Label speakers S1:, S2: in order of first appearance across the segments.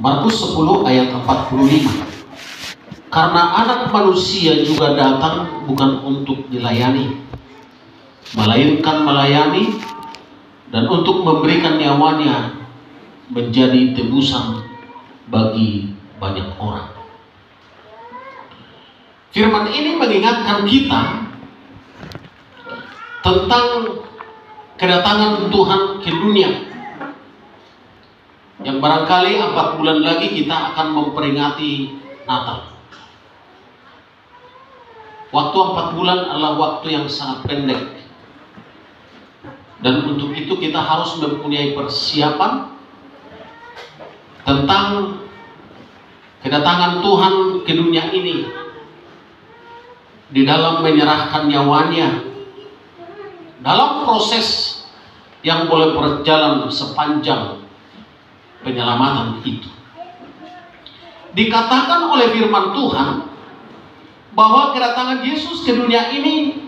S1: Markus 10 ayat 45. Karena anak manusia juga datang bukan untuk dilayani, melainkan melayani dan untuk memberikan nyawanya menjadi tebusan bagi banyak orang. Firman ini mengingatkan kita tentang kedatangan Tuhan ke dunia, yang barangkali 4 bulan lagi kita akan memperingati Natal. Waktu 4 bulan adalah waktu yang sangat pendek, dan untuk itu kita harus mempunyai persiapan tentang kedatangan Tuhan ke dunia ini, di dalam menyerahkan nyawanya dalam proses yang boleh berjalan sepanjang penyelamatan itu. Dikatakan oleh firman Tuhan bahwa kedatangan Yesus ke dunia ini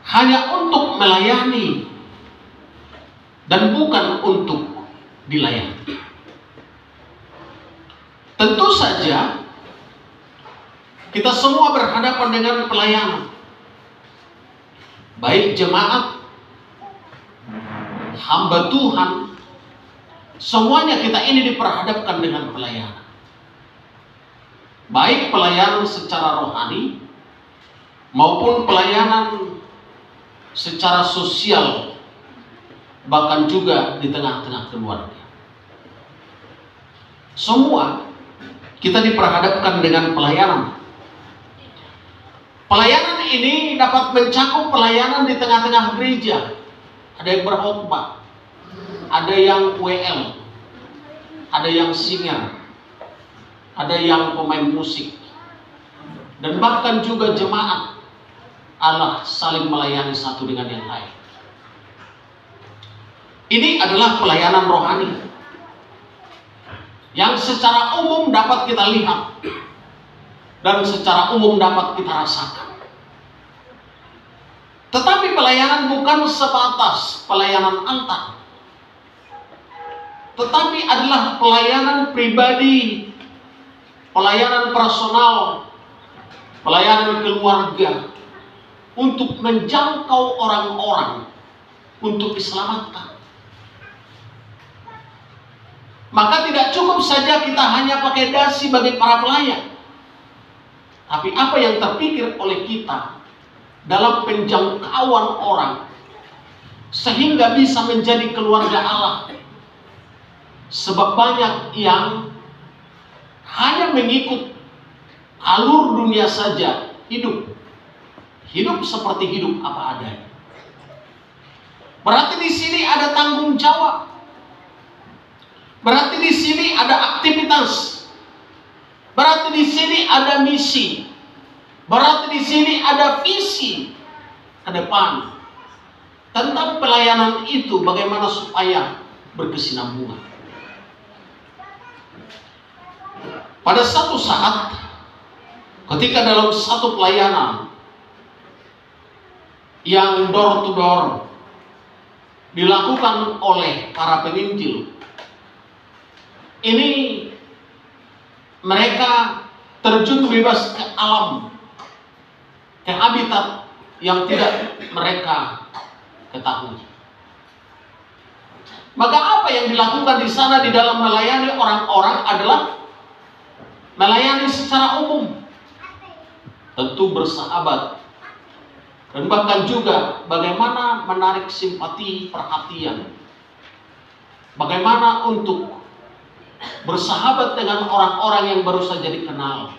S1: hanya untuk melayani dan bukan untuk dilayani. Tentu saja kita semua berhadapan dengan pelayanan, baik jemaat, hamba Tuhan, semuanya kita ini diperhadapkan dengan pelayanan. Baik pelayanan secara rohani maupun pelayanan secara sosial, bahkan juga di tengah-tengah keluarga. Semua kita diperhadapkan dengan pelayanan. Pelayanan ini dapat mencakup pelayanan di tengah-tengah gereja. Ada yang berkhotbah, ada yang WL, ada yang singer, ada yang pemain musik, dan bahkan juga jemaat Allah saling melayani satu dengan yang lain. Ini adalah pelayanan rohani yang secara umum dapat kita lihat dan secara umum dapat kita rasakan. Tetapi pelayanan bukan sebatas pelayanan antar, tetapi adalah pelayanan pribadi, pelayanan personal, pelayanan keluarga, untuk menjangkau orang-orang untuk diselamatkan. Maka tidak cukup saja kita hanya pakai dasi bagi para pelayan, tapi apa yang terpikir oleh kita dalam penjangkauan orang sehingga bisa menjadi keluarga Allah. Sebab banyak yang hanya mengikut alur dunia saja hidup seperti hidup apa adanya. Berarti di sini ada tanggung jawab. Berarti di sini ada aktivitas. Berarti di sini ada misi. Berarti di sini ada visi ke depan tentang pelayanan itu, bagaimana supaya berkesinambungan. Pada satu saat, ketika dalam satu pelayanan yang door to door dilakukan oleh para penginjil, ini mereka terjun bebas ke alam, ke habitat yang tidak mereka ketahui. Maka apa yang dilakukan di sana di dalam melayani orang-orang adalah melayani secara umum, tentu bersahabat, dan bahkan juga bagaimana menarik simpati, perhatian, bagaimana untuk bersahabat dengan orang-orang yang baru saja dikenal,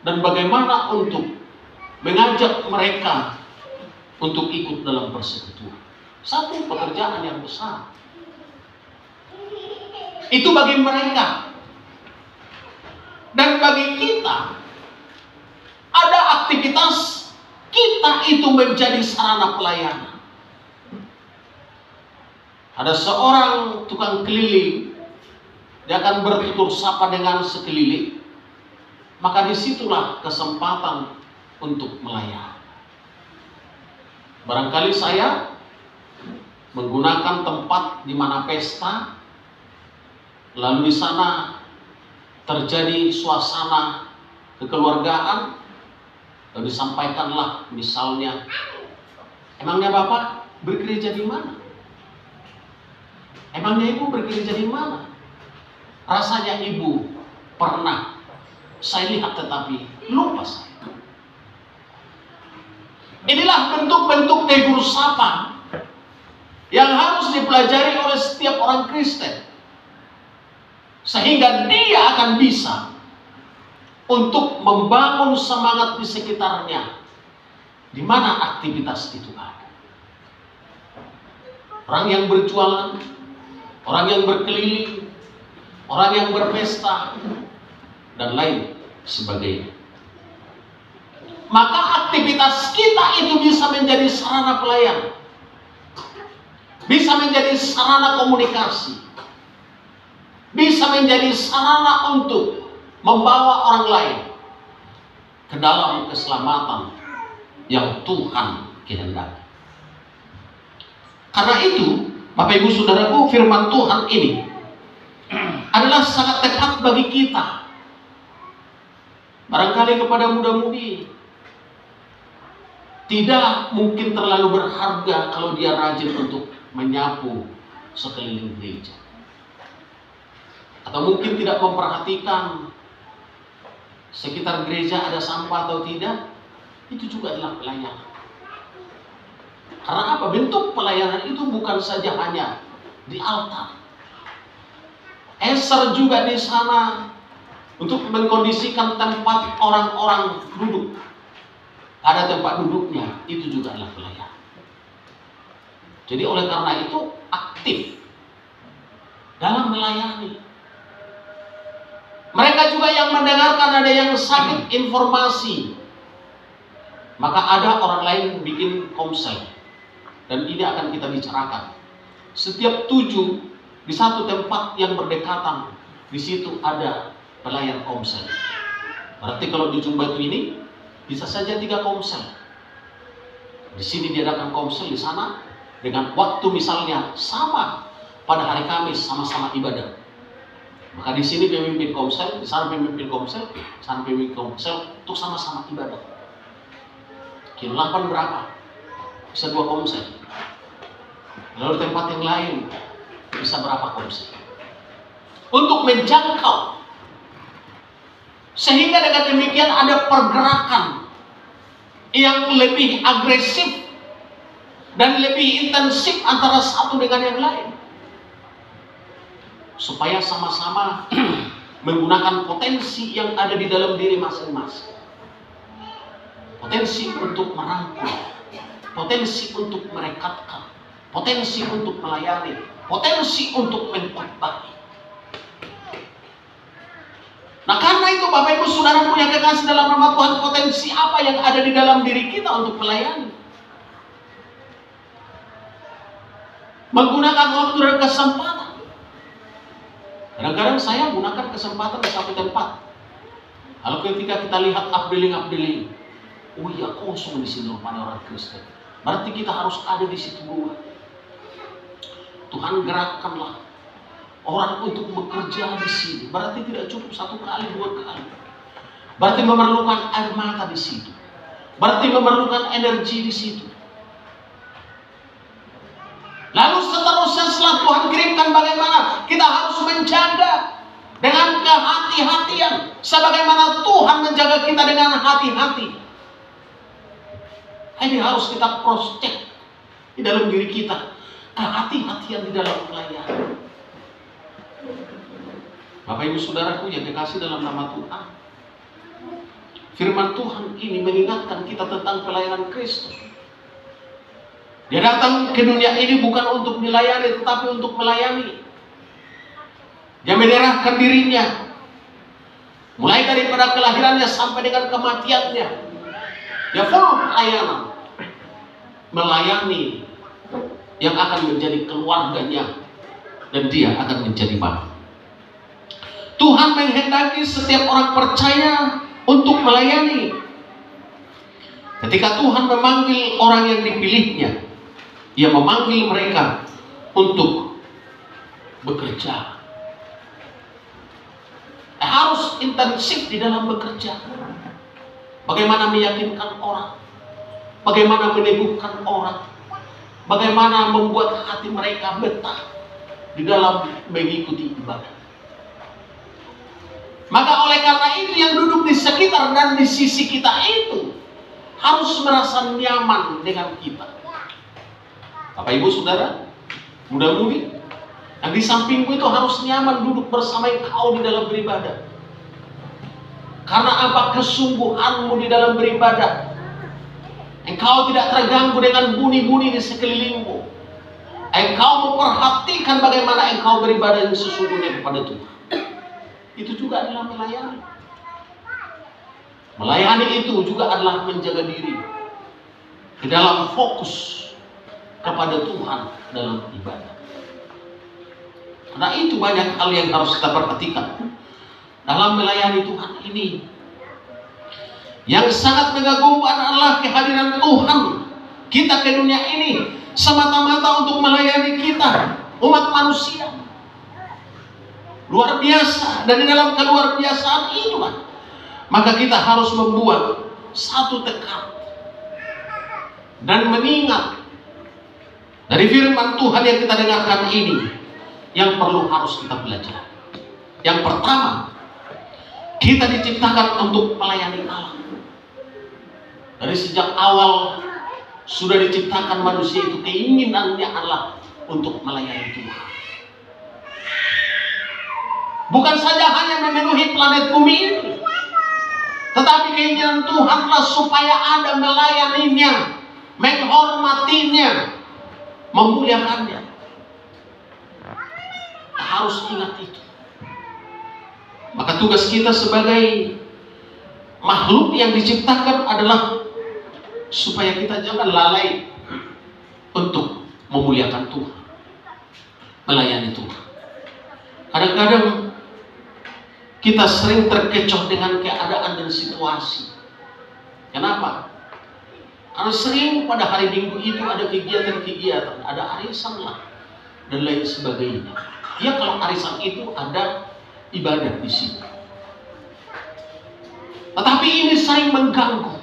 S1: dan bagaimana untuk mengajak mereka untuk ikut dalam persekutuan. Satu pekerjaan yang besar. Itu bagi mereka. Dan bagi kita, ada aktivitas kita itu menjadi sarana pelayanan. Ada seorang tukang keliling, dia akan bertutur sapa dengan sekeliling, maka disitulah kesempatan untuk melayani. Barangkali saya menggunakan tempat di mana pesta, lalu di sana terjadi suasana kekeluargaan, lalu disampaikanlah misalnya, emangnya Bapak bergereja di mana? Emangnya Ibu bergereja di mana? Rasanya Ibu pernah saya lihat tetapi lupa saya. Inilah bentuk-bentuk tegur sapa yang harus dipelajari oleh setiap orang Kristen, sehingga dia akan bisa untuk membangun semangat di sekitarnya, di mana aktivitas itu ada. Orang yang berjualan, orang yang berkeliling, orang yang berpesta, dan lain sebagainya. Maka aktivitas kita itu bisa menjadi sarana pelayan, bisa menjadi sarana komunikasi, bisa menjadi sarana untuk membawa orang lain ke dalam keselamatan yang Tuhan kehendaki. Karena itu, Bapak Ibu Saudaraku, firman Tuhan ini adalah sangat tepat bagi kita. Barangkali kepada muda-mudi tidak mungkin terlalu berharga kalau dia rajin untuk menyapu sekeliling gereja, atau mungkin tidak memperhatikan sekitar gereja ada sampah atau tidak. Itu juga adalah pelayanan. Karena apa? Bentuk pelayanan itu bukan saja hanya di altar. Eser juga di sana untuk mengkondisikan tempat orang-orang duduk. Ada tempat duduknya, itu juga adalah pelayanan. Jadi oleh karena itu aktif dalam melayani. Mereka juga yang mendengarkan ada yang sakit informasi, maka ada orang lain bikin komsel, dan ini akan kita bicarakan. Setiap 7 di satu tempat yang berdekatan, di situ ada pelayan komsel. Berarti kalau di Ujung Batu ini bisa saja 3 komsel. Di sini diadakan komsel, di sana dengan waktu misalnya sama pada hari Kamis sama-sama ibadah. Maka di sini pemimpin komsel, di sana pemimpin komsel, di sana pemimpin komsel untuk sama-sama ibadah. Kilo 8 berapa? Bisa 2 komsel. Lalu tempat yang lain bisa berapa komsel? Untuk menjangkau. Sehingga dengan demikian ada pergerakan yang lebih agresif dan lebih intensif antara satu dengan yang lain, supaya sama-sama menggunakan potensi yang ada di dalam diri masing-masing. Potensi untuk merangkul, potensi untuk merekatkan, potensi untuk melayani, potensi untuk mengkhotbah. Nah, karena itu Bapak Ibu Saudaraku yang kekasih dalam nama Tuhan, potensi apa yang ada di dalam diri kita untuk melayani? Menggunakan waktu dan kesempatan. Kadang-kadang saya gunakan kesempatan di satu tempat. Kalau ketika kita lihat updeling, oh iya kosong di sini rupanya orang Kristen, berarti kita harus ada di situ dulu. Tuhan gerakkanlah orang untuk bekerja di sini. Berarti tidak cukup 1 kali, 2 kali. Berarti memerlukan air mata di situ. Berarti memerlukan energi di situ. Lalu seterusnya setelah Tuhan kirimkan, bagaimana? Kita harus menjaga dengan kehati-hatian, sebagaimana Tuhan menjaga kita dengan hati-hati. Ini harus kita cross check di dalam diri kita, kehati-hatian di dalam pelayanan. Bapak Ibu Saudaraku yang dikasih dalam nama Tuhan, firman Tuhan ini mengingatkan kita tentang pelayanan Kristus. Dia datang ke dunia ini bukan untuk dilayani, tetapi untuk melayani. Dia menyerahkan dirinya, mulai daripada kelahirannya sampai dengan kematiannya. Dia full pelayanan, melayani yang akan menjadi keluarganya, dan dia akan menjadi bapa. Tuhan menghendaki setiap orang percaya untuk melayani. Ketika Tuhan memanggil orang yang dipilihnya, Ia memanggil mereka untuk bekerja. harus intensif di dalam bekerja. Bagaimana meyakinkan orang, bagaimana meneguhkan orang, bagaimana membuat hati mereka betah di dalam mengikuti ibadah. Maka oleh karena itu yang duduk di sekitar dan di sisi kita itu harus merasa nyaman dengan kita. Bapak Ibu Saudara, muda-mudi, yang di sampingmu itu harus nyaman duduk bersama engkau di dalam beribadah. Karena apa? Kesungguhanmu di dalam beribadah. Engkau tidak terganggu dengan bunyi-bunyi di sekelilingmu. Engkau memperhatikan bagaimana engkau beribadah yang sesungguhnya kepada Tuhan. Itu juga adalah melayani. Melayani itu juga adalah menjaga diri di dalam fokus kepada Tuhan dalam ibadah. Karena itu banyak hal yang harus kita perhatikan dalam melayani Tuhan ini. Yang sangat mengagumkan adalah kehadiran Tuhan kita ke dunia ini semata-mata untuk melayani kita, umat manusia. Luar biasa. Dan di dalam keluar biasaan itu maka kita harus membuat satu tekad dan mengingat dari firman Tuhan yang kita dengarkan ini, yang perlu harus kita belajar. Yang pertama, kita diciptakan untuk melayani Allah. Dari sejak awal sudah diciptakan manusia itu keinginannya Allah untuk melayani Tuhan. Bukan saja hanya memenuhi planet bumi ini, tetapi keinginan Tuhanlah supaya Anda melayaninya, menghormatinya, memuliakannya. Harus ingat itu. Maka tugas kita sebagai makhluk yang diciptakan adalah supaya kita jangan lalai untuk memuliakan Tuhan, melayani Tuhan. Kadang-kadang kita sering terkecoh dengan keadaan dan situasi. Kenapa? Karena sering pada hari Minggu itu ada kegiatan-kegiatan, ada arisan lah dan lain sebagainya. Ya, kalau arisan itu ada ibadah di situ. Tetapi ini sering mengganggu.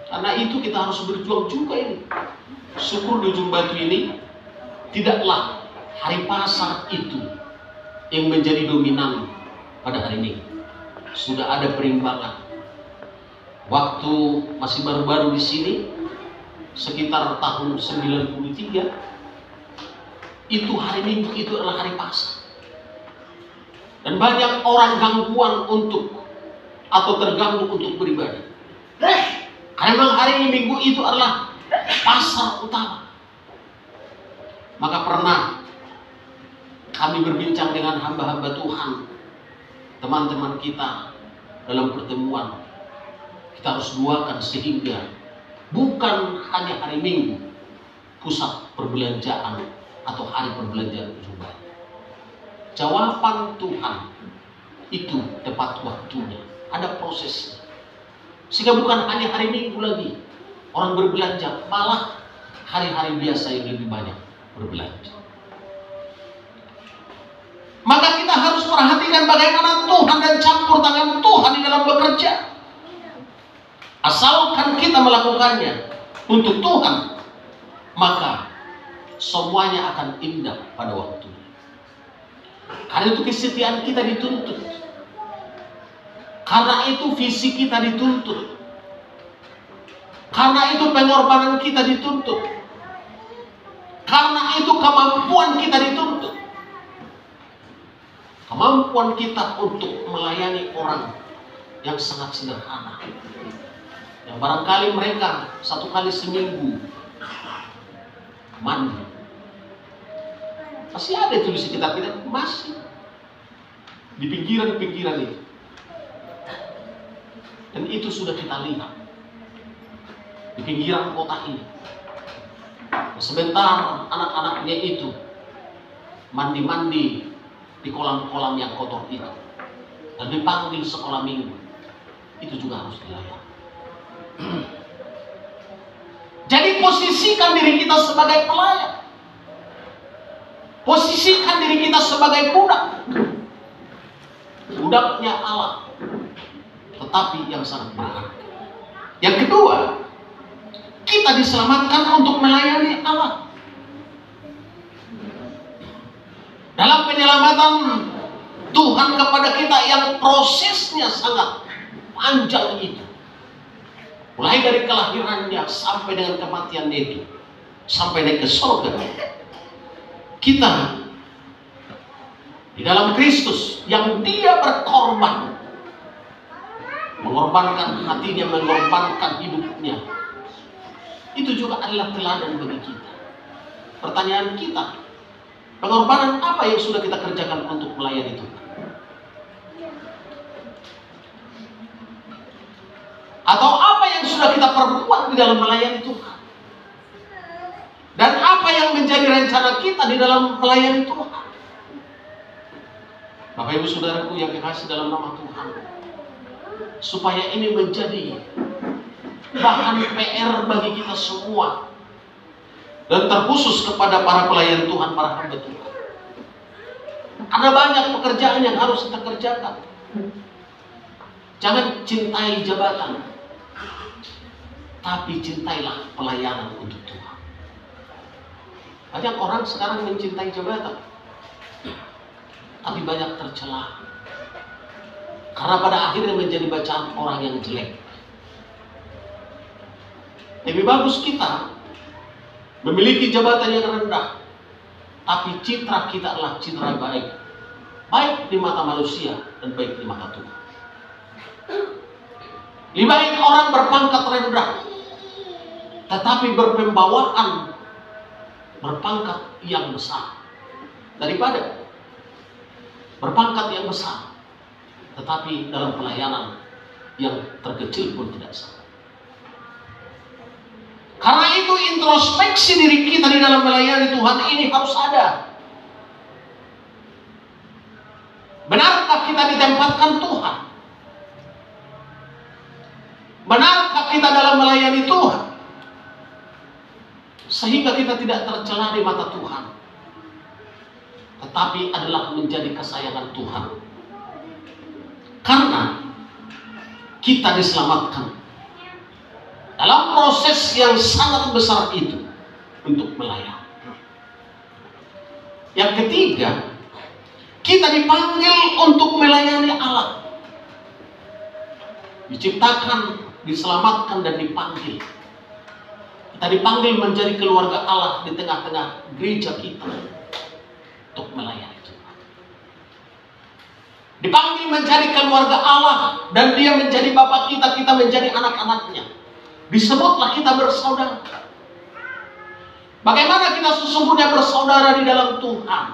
S1: Karena itu kita harus berjuang juga ini. Syukur di ujung batu ini tidaklah hari pasar itu yang menjadi dominan pada hari ini. Sudah ada perimbangan. Waktu masih baru-baru di sini, sekitar tahun 93, itu hari Minggu itu adalah hari pasar. Dan banyak orang gangguan atau terganggu untuk beribadah. Karena memang hari Minggu itu adalah pasar utama. Maka pernah kami berbincang dengan hamba-hamba Tuhan, teman-teman kita dalam pertemuan. Kita harus doakan sehingga bukan hanya hari Minggu pusat perbelanjaan atau hari perbelanjaan ujung batu. Jawaban Tuhan itu tepat waktunya, ada prosesnya. Sehingga bukan hanya hari Minggu lagi orang berbelanja, malah hari-hari biasa yang lebih banyak berbelanja. Maka kita harus perhatikan bagaimana Tuhan dan campur tangan Tuhan di dalam bekerja. Asalkan kita melakukannya untuk Tuhan, maka semuanya akan indah pada waktunya. Karena itu kesetiaan kita dituntut. Karena itu visi kita dituntut. Karena itu pengorbanan kita dituntut. Karena itu kemampuan kita dituntut. Kemampuan kita untuk melayani orang yang sangat sederhana. Yang barangkali mereka 1 kali seminggu mandi. Masih ada itu di sekitar kita, masih di pinggiran-pinggiran itu. Dan itu sudah kita lihat di pinggiran kota ini. Sebentar anak-anaknya itu mandi-mandi di kolam-kolam yang kotor itu dan dipanggil sekolah minggu, itu juga harus dilayani. Jadi posisikan diri kita sebagai pelayan, posisikan diri kita sebagai budak. budaknya Allah, tetapi yang sangat berharga. Yang kedua, kita diselamatkan untuk melayani Allah. Dalam penyelamatan Tuhan kepada kita yang prosesnya sangat panjang itu, mulai dari kelahirannya sampai dengan kematiannya itu, sampai naik ke surga, kita di dalam Kristus yang Dia berkorban, mengorbankan hatinya, mengorbankan hidupnya, itu juga adalah teladan bagi kita. Pertanyaan kita, pengorbanan apa yang sudah kita kerjakan untuk melayani Tuhan? Atau apa yang sudah kita perbuat di dalam melayani Tuhan? Dan apa yang menjadi rencana kita di dalam melayani Tuhan? Bapak Ibu Saudaraku yang dikasihi dalam nama Tuhan, supaya ini menjadi bahan PR bagi kita semua, dan terkhusus kepada para pelayan Tuhan, para hamba Tuhan. Karena banyak pekerjaan yang harus kita kerjakan. Jangan cintai jabatan, tapi cintailah pelayanan untuk Tuhan. Banyak orang sekarang mencintai jabatan, tapi banyak tercela, karena pada akhirnya menjadi bacaan orang yang jelek. Lebih bagus kita memiliki jabatan yang rendah, tapi citra kita adalah citra baik, baik di mata manusia dan baik di mata Tuhan. Lebih baik orang berpangkat rendah, tetapi berpembawaan berpangkat yang besar, daripada berpangkat yang besar, tetapi dalam pelayanan yang terkecil pun tidak sama. Karena itu introspeksi diri kita di dalam melayani Tuhan ini harus ada. Benarkah kita ditempatkan Tuhan? Benarkah kita dalam melayani Tuhan? Sehingga kita tidak tercela di mata Tuhan, tetapi adalah menjadi kesayangan Tuhan. Karena kita diselamatkan dalam proses yang sangat besar itu untuk melayani. Yang ketiga, kita dipanggil untuk melayani Allah. Diciptakan, diselamatkan, dan dipanggil. Kita dipanggil menjadi keluarga Allah di tengah-tengah gereja kita untuk melayani Tuhan. Dipanggil menjadi keluarga Allah, dan Dia menjadi Bapa kita, kita menjadi anak-anaknya. Disebutlah kita bersaudara. Bagaimana kita sesungguhnya bersaudara di dalam Tuhan?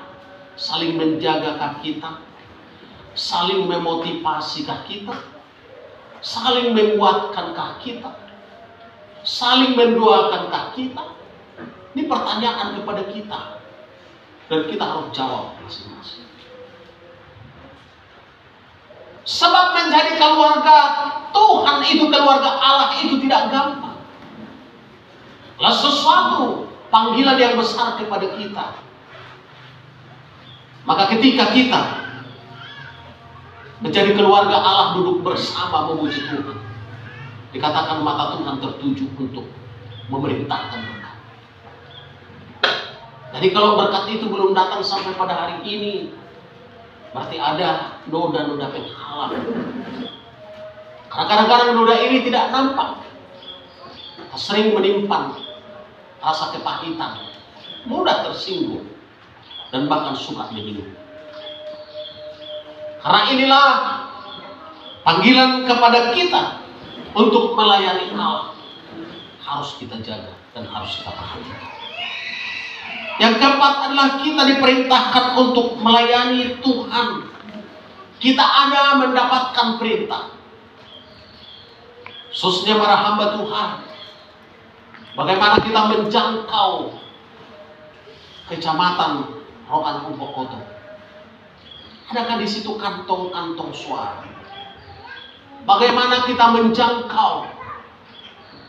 S1: Saling menjagakah kita? Saling memotivasikan kita? Saling menguatkankah kita? Saling mendoakankah kita? Ini pertanyaan kepada kita, dan kita harus jawab masing-masing. Sebab menjadi keluarga Tuhan itu, keluarga Allah itu tidak gampang. Adalah sesuatu panggilan yang besar kepada kita. Maka ketika kita menjadi keluarga Allah, duduk bersama memuji Tuhan, dikatakan mata Tuhan tertuju untuk memerintahkan berkat. Jadi kalau berkat itu belum datang sampai pada hari ini, berarti ada noda-noda penghalang. Karena kadang-kadang noda ini tidak nampak. Kita sering menyimpan rasa kepahitan, mudah tersinggung, dan bahkan suka menyinggung. Karena inilah panggilan kepada kita untuk melayani Allah, harus kita jaga dan harus kita perhatikan. Yang keempat adalah kita diperintahkan untuk melayani Tuhan. Kita ada mendapatkan perintah, khususnya para hamba Tuhan. Bagaimana kita menjangkau kecamatan Rokan Umpokoto? Adakah di situ kantong-kantong suara? Bagaimana kita menjangkau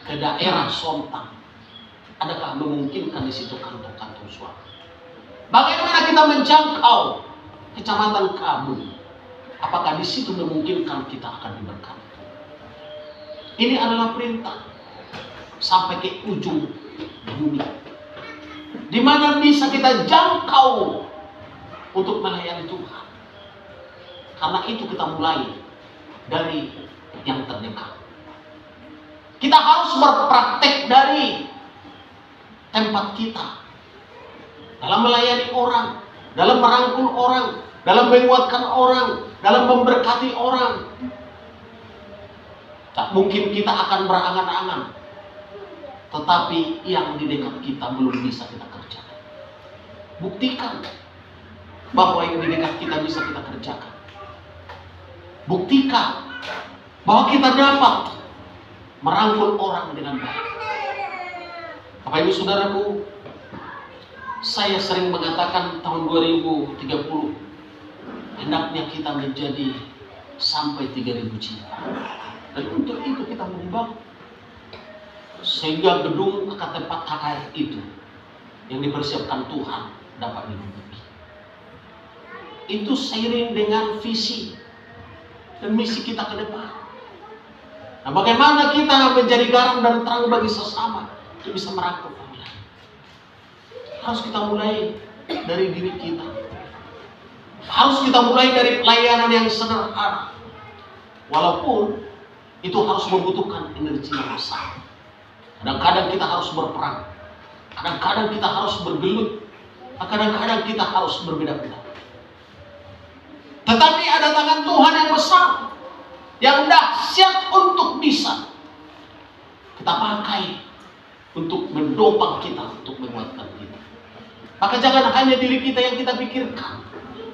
S1: ke daerah Sontang? Adakah memungkinkan di situ kantong-kantong suara? Bagaimana kita menjangkau kecamatan Kabun? apakah di situ memungkinkan kita akan diberkati? Ini adalah perintah sampai ke ujung bumi, di mana bisa kita jangkau untuk melayani Tuhan. Karena itu kita mulai dari yang terdekat. Kita harus berpraktek dari tempat kita dalam melayani orang, dalam merangkul orang, dalam menguatkan orang, dalam memberkati orang. Tak mungkin kita akan berangan-angan, tetapi yang di dekat kita belum bisa kita kerjakan. Buktikan bahwa yang di dekat kita bisa kita kerjakan. Buktikan bahwa kita dapat merangkul orang dengan baik. Bapak Ibu Saudaraku, saya sering mengatakan tahun 2030 hendaknya kita menjadi sampai 3.000 jiwa. Dan untuk itu kita membangun sehingga gedung akan tempat KKR itu yang dipersiapkan Tuhan dapat diduduki. Itu seiring dengan visi dan misi kita ke depan. Nah, bagaimana kita menjadi garam dan terang bagi sesama untuk bisa merangkul orang lain? Harus kita mulai dari diri kita. Harus kita mulai dari pelayanan yang sederhana. Walaupun itu harus membutuhkan energi yang besar. Kadang-kadang kita harus berperang. Kadang-kadang kita harus bergelut. Kadang-kadang kita harus berbeda-beda. Tetapi ada tangan Tuhan yang besar, yang dahsyat untuk bisa kita pakai untuk mendopang kita, untuk menguatkan kita. Maka jangan hanya diri kita yang kita pikirkan.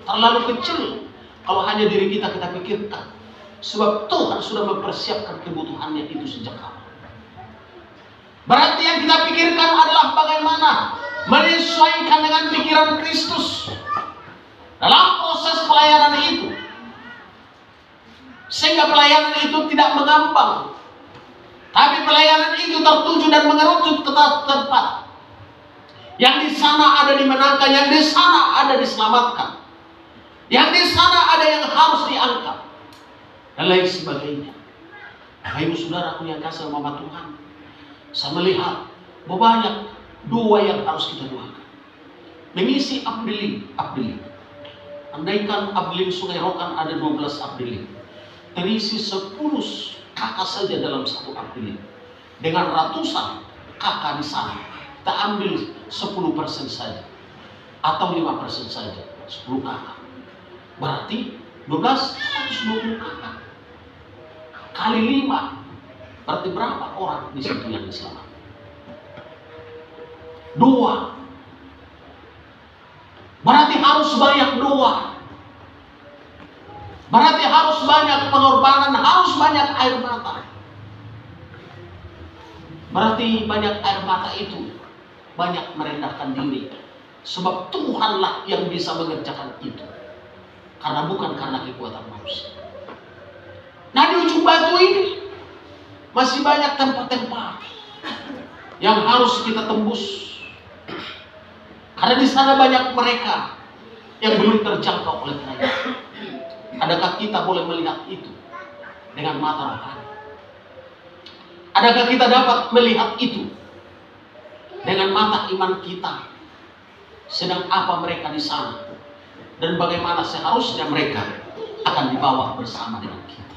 S1: Terlalu kecil kalau hanya diri kita pikirkan. Sebab Tuhan sudah mempersiapkan kebutuhannya itu sejak awal. Berarti yang kita pikirkan adalah bagaimana menyesuaikan dengan pikiran Kristus dalam proses pelayanan itu, sehingga pelayanan itu tidak mengambang, tapi pelayanan itu tertuju dan mengerucut ke tempat yang di sana ada dimenangkan, yang di sana ada diselamatkan, yang di sana ada yang harus diangkat, dan lain sebagainya. Bapak Ibu Saudaraku yang kasih sama Tuhan, saya melihat banyak doa yang harus kita doakan. Mengisi abdeling. Andaikan abdeling Sungai Rokan ada 12 abdeling, terisi 10 kakak saja dalam satu abdeling, dengan ratusan kakak di sana. Kita ambil 10% saja, atau 5% saja, 10 kakak. Berarti 12, 120 kakak. Kali 5, berarti berapa orang di situ yang diselamatkan? Doa. Berarti harus banyak doa. Berarti harus banyak pengorbanan, harus banyak air mata. Berarti banyak air mata itu banyak merendahkan diri. Sebab Tuhanlah yang bisa mengerjakan itu. Karena bukan karena kekuatan manusia. Nah, di ujung batu ini masih banyak tempat-tempat yang harus kita tembus. Karena di sana banyak mereka yang belum terjangkau oleh kerajaan. Adakah kita boleh melihat itu dengan mata rohani? Adakah kita dapat melihat itu dengan mata iman kita? Sedang apa mereka di sana? Dan bagaimana seharusnya mereka akan dibawa bersama dengan kita?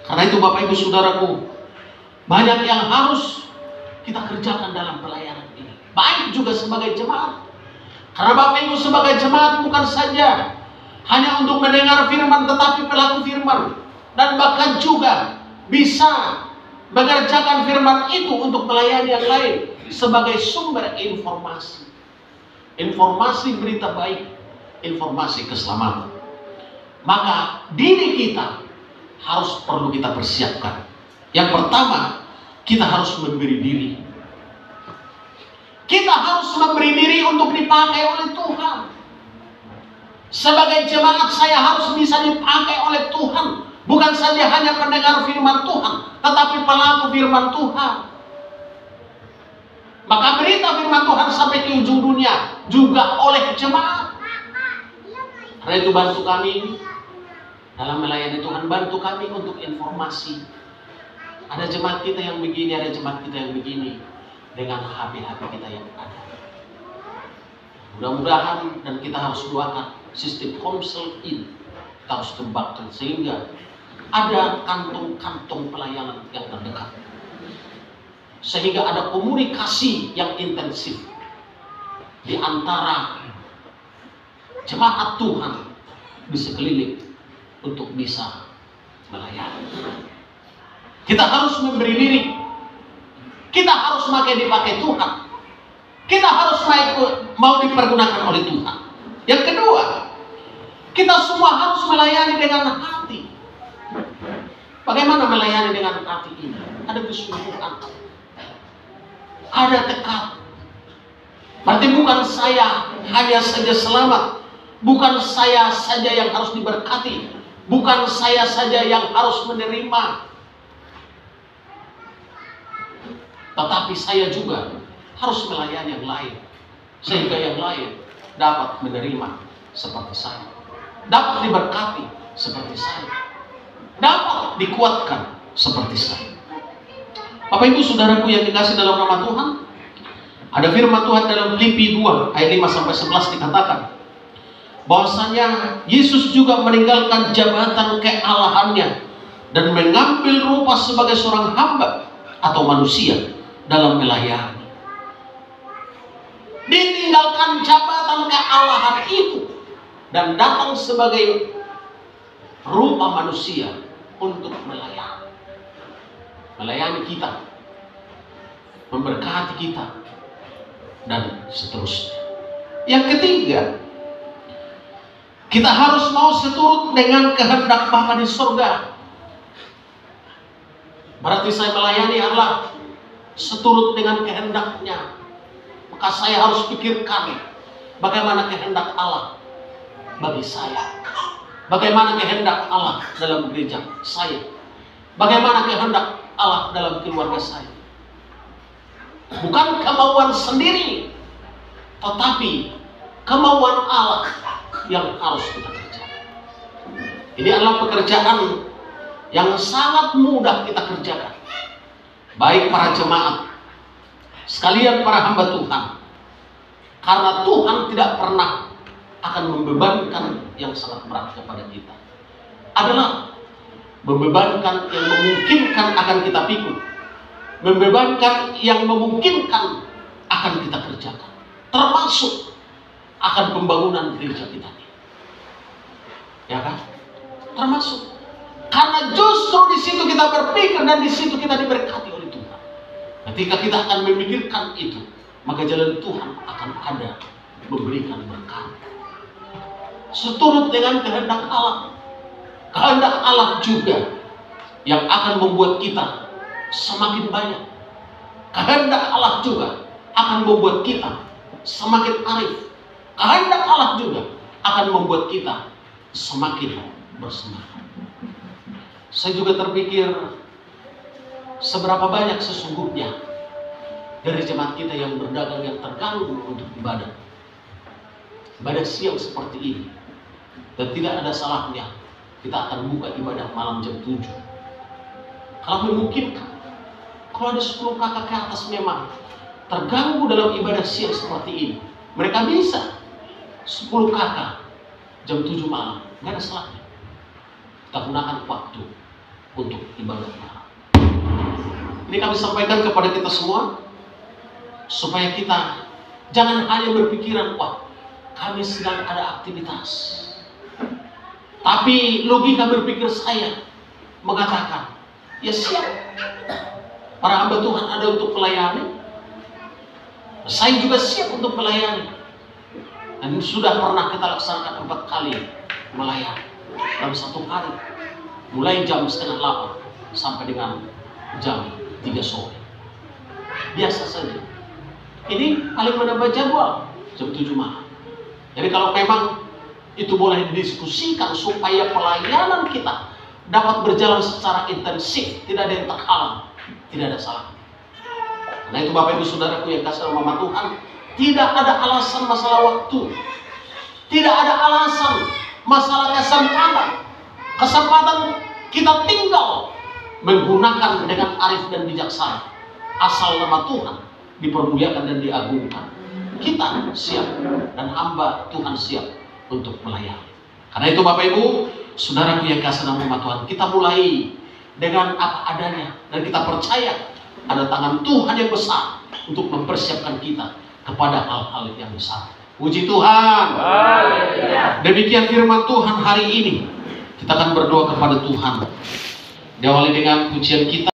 S1: Karena itu Bapak Ibu Saudaraku, banyak yang harus kita kerjakan dalam pelayanan ini. Baik juga sebagai jemaat. Karena Bapak Ibu sebagai jemaat bukan saja hanya untuk mendengar firman, tetapi pelaku firman. Dan bahkan juga bisa mengerjakan firman itu untuk melayani yang lain sebagai sumber informasi. Informasi berita baik, informasi keselamatan. Maka diri kita harus perlu kita persiapkan. Yang pertama, kita harus memberi diri. Kita harus memberi diri untuk dipakai oleh Tuhan. Sebagai jemaat saya harus bisa dipakai oleh Tuhan. Bukan saja hanya pendengar firman Tuhan, tetapi pelaku firman Tuhan. Maka berita firman Tuhan sampai ke ujung dunia juga oleh jemaat. Karena itu bantu kami Dalam melayani Tuhan, bantu kami untuk informasi. Ada jemaat kita yang begini, ada jemaat kita yang begini, dengan HP-HP kita yang ada. Mudah-mudahan, dan kita harus doakan, sistem Komsel ini kita harus kembangkan sehingga ada kantong-kantong pelayanan yang terdekat, sehingga ada komunikasi yang intensif di antara jemaat Tuhan di sekeliling untuk bisa melayani. Kita harus memberi diri, kita harus dipakai Tuhan, kita harus mau dipergunakan oleh Tuhan. Yang kedua, kita semua harus melayani dengan hati. Bagaimana melayani dengan hati ini? Ada kesungguhan, ada tekad. Berarti bukan saya hanya saja selamat, bukan saya saja yang harus diberkati, bukan saya saja yang harus menerima, tetapi saya juga harus melayani yang lain, sehingga yang lain dapat menerima seperti saya, dapat diberkati seperti saya, dapat dikuatkan seperti saya. Bapak Ibu Saudaraku yang dikasih dalam nama Tuhan, ada firman Tuhan dalam Filipi 2 ayat 5-11 dikatakan bahwasanya Yesus juga meninggalkan jabatan kealahannya dan mengambil rupa sebagai seorang hamba atau manusia dalam melayani. Ditinggalkan jabatan kealahan itu dan datang sebagai rupa manusia untuk melayani. Melayani kita, memberkati kita, dan seterusnya. Yang ketiga, kita harus mau seturut dengan kehendak Bapa di surga. Berarti saya melayani Allah seturut dengan kehendaknya. Maka saya harus pikirkan bagaimana kehendak Allah bagi saya. Bagaimana kehendak Allah dalam gereja saya. Bagaimana kehendak Allah dalam keluarga saya. Bukan kemauan sendiri, tetapi kemauan Allah yang harus kita kerjakan. Ini adalah pekerjaan yang sangat mudah kita kerjakan. Baik para jemaat, sekalian para hamba Tuhan. Karena Tuhan tidak pernah akan membebankan yang sangat berat kepada kita. Adalah membebankan yang memungkinkan akan kita pikul. Membebankan yang memungkinkan akan kita kerjakan. Termasuk akan pembangunan gereja kita. Ya kan? Termasuk. Karena justru di situ kita berpikir dan di situ kita diberkati oleh Tuhan. Ketika kita akan memikirkan itu, maka jalan Tuhan akan ada memberikan berkat. Seturut dengan kehendak Allah. Kehendak Allah juga yang akan membuat kita semakin banyak. Kehendak Allah juga akan membuat kita semakin arif. Kehendak Allah juga akan membuat kita semakin bersemangat. Saya juga terpikir seberapa banyak sesungguhnya dari jemaat kita yang berdagang yang terganggu untuk ibadah. Ibadah siang seperti ini. Dan tidak ada salahnya kita akan buka ibadah malam jam 7. Kalau memungkinkan, kalau ada 10 kakak ke atas memang terganggu dalam ibadah siang seperti ini, mereka bisa 10 kakak jam 7 malam, nggak ada salahnya. Kita gunakan waktu untuk ibadah malam. Ini kami sampaikan kepada kita semua, supaya kita jangan hanya berpikiran, wah kami sedang ada aktivitas. Tapi logika berpikir saya mengatakan, ya siap. Para hamba Tuhan ada untuk melayani. Saya juga siap untuk melayani. Dan sudah pernah kita laksanakan 4 kali melayani dalam 1 hari. Mulai jam 7:30 sampai dengan jam 3 sore. Biasa saja. Ini paling menambah jadwal jam 7 malam. Jadi kalau memang itu boleh didiskusikan supaya pelayanan kita dapat berjalan secara intensif, tidak ada yang terhalang, tidak ada salah. Karena itu Bapak Ibu Saudaraku yang kasih dalam nama Tuhan, tidak ada alasan masalah waktu, tidak ada alasan masalah kesempatan. Kesempatan kita tinggal menggunakan dengan arif dan bijaksana, asal nama Tuhan dipermuliakan dan diagungkan. Kita siap dan hamba Tuhan siap untuk melayani. Karena itu Bapak Ibu, saudaraku yang kasih nama Tuhan, kita mulai dengan apa adanya dan kita percaya ada tangan Tuhan yang besar untuk mempersiapkan kita kepada hal-hal yang besar. Puji Tuhan. Demikian firman Tuhan hari ini. Kita akan berdoa kepada Tuhan. Diawali dengan pujian kita.